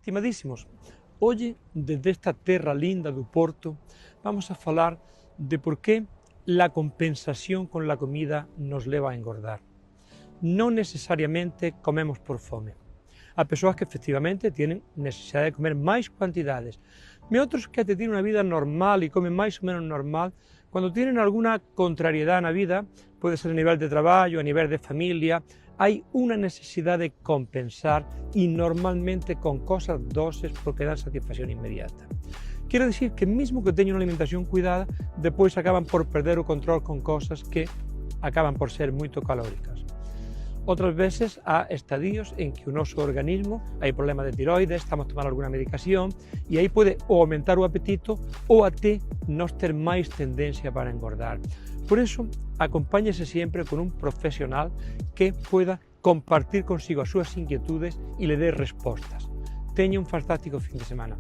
Estimadísimos, hoxe, desde esta terra linda do Porto, vamos a falar de por qué la compensación con la comida nos leva a engordar. Non necesariamente comemos por fome. Há persoas que efectivamente tienen necesidade de comer máis cuantidades, e outros que até tienen unha vida normal e comen máis ou menos normal. Cando tienen alguna contrariedade na vida, pode ser a nivel de traballo, a nivel de familia, hai unha necesidade de compensar e normalmente con cosas doces porque dan satisfacción inmediata. Quero dicir que mesmo que teñan unha alimentación cuidada, depois acaban por perder o control con cosas que acaban por ser moito calóricas. Outras veces há estadios en que o noso organismo hai problema de tiroides, estamos tomando alguna medicación e aí pode ou aumentar o apetito ou até nos ter máis tendencia para engordar. Por eso, acompáñese sempre con un profesional que pueda compartir consigo as súas inquietudes e le dé respostas. Teña un fantástico fin de semana.